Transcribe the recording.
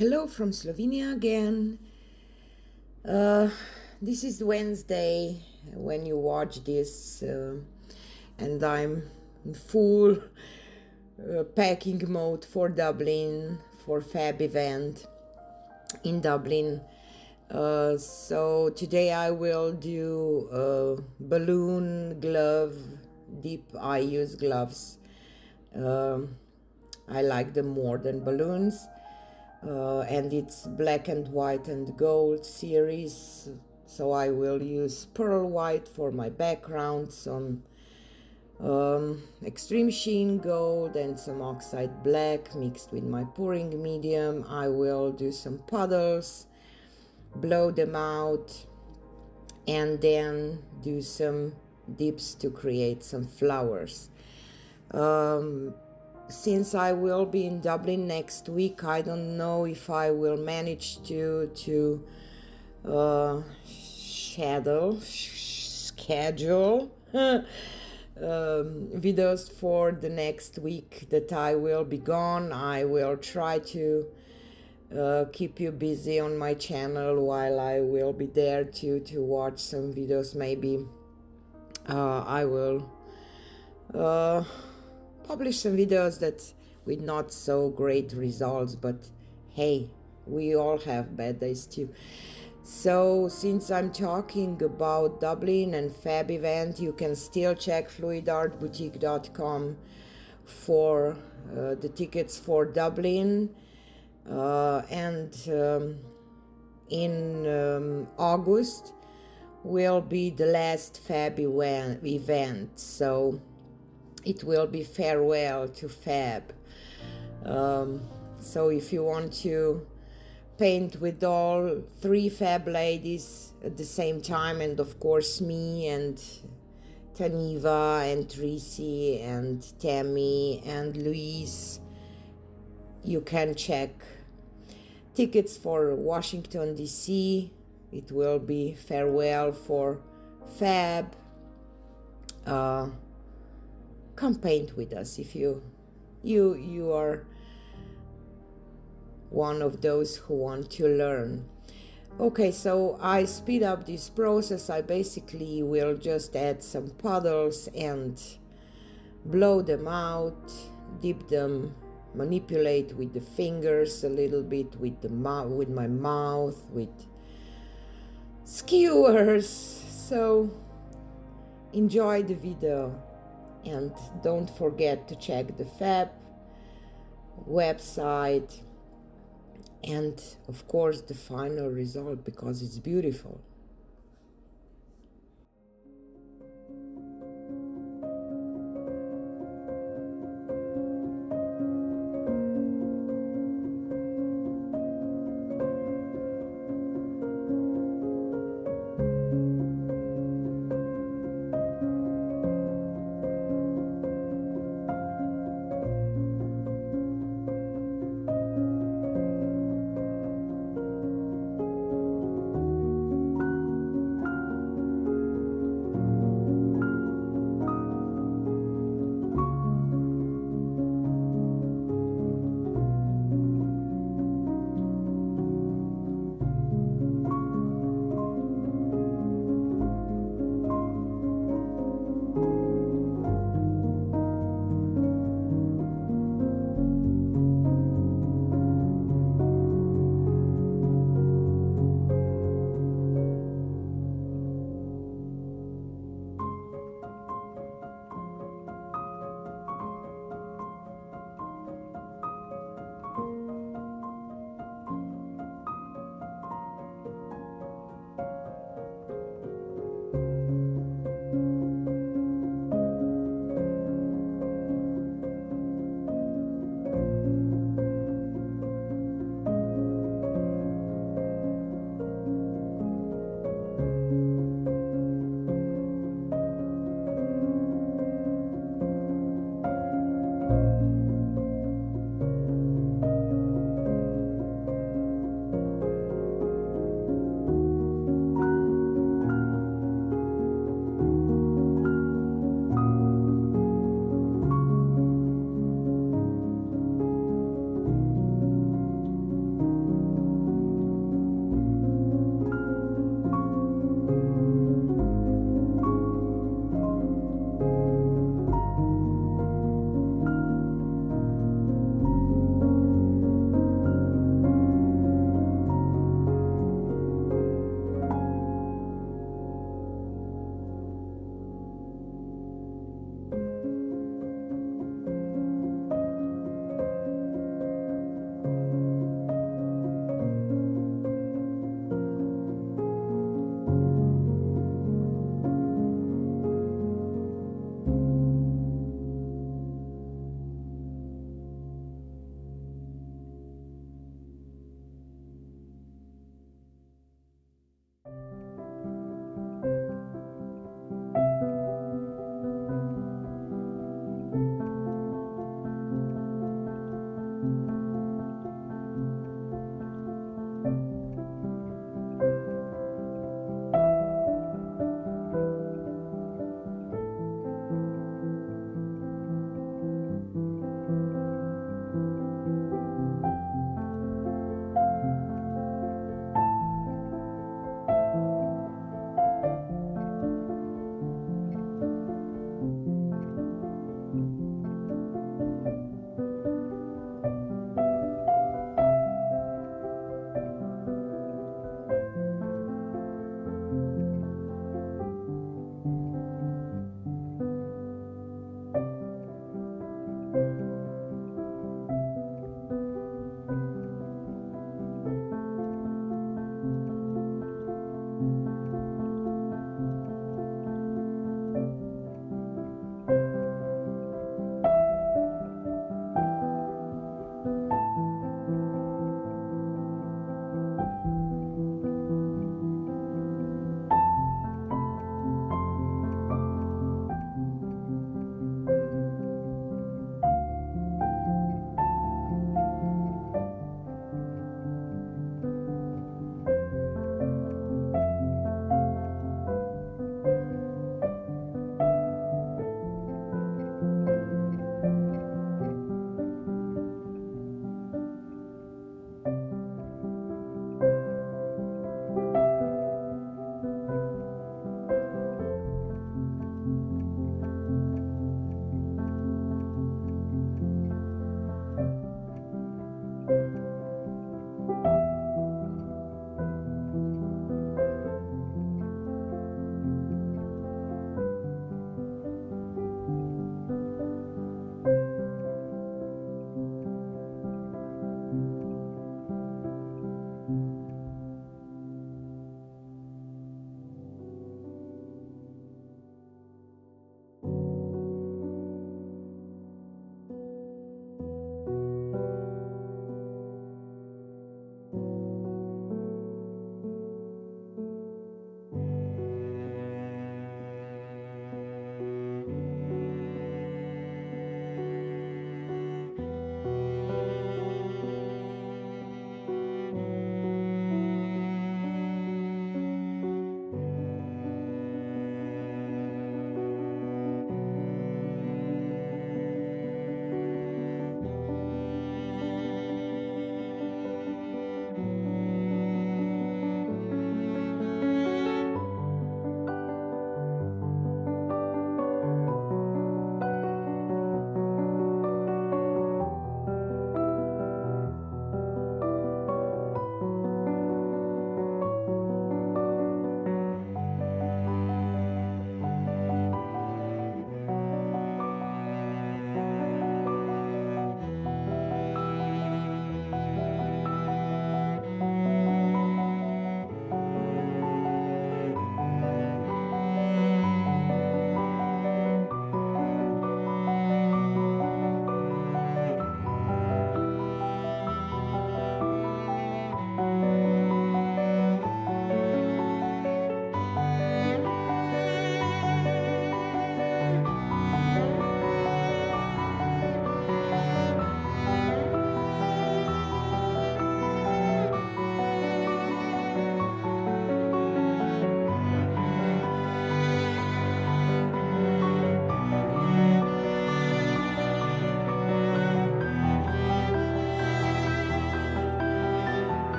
Hello from Slovenia again. This is Wednesday when you watch this, and I'm in full packing mode for Dublin, for Fab event in Dublin. So today I will do balloon glove, deep eye use gloves. I like them more than balloons. And it's black and white and gold series, so I will use pearl white for my background, some extreme sheen gold and some oxide black mixed with my pouring medium. I will do some puddles, blow them out, and then do some dips to create some flowers. Since I will be in Dublin next week, I don't know if I will manage to schedule videos for the next week that I will be gone. I will try to keep you busy on my channel while I will be there to watch some videos. Maybe I will publish some videos that with not so great results, but hey, we all have bad days too. So since I'm talking about Dublin and Fab event, you can still check fluidartboutique.com for the tickets for Dublin, and in August will be the last Fab event, so it will be farewell to Fab. So if you want to paint with all three Fab ladies at the same time, and of course me and Taniva and Tracy and Tammy and Louise, you can check tickets for Washington DC. It will be farewell for Fab. Come paint with us if you are one of those who want to learn. Okay, so I speed up this process. I basically will just add some puddles and blow them out, dip them, manipulate with the fingers a little bit, with my mouth, with skewers. So enjoy the video. And don't forget to check the Fab website and of course the final result, because it's beautiful.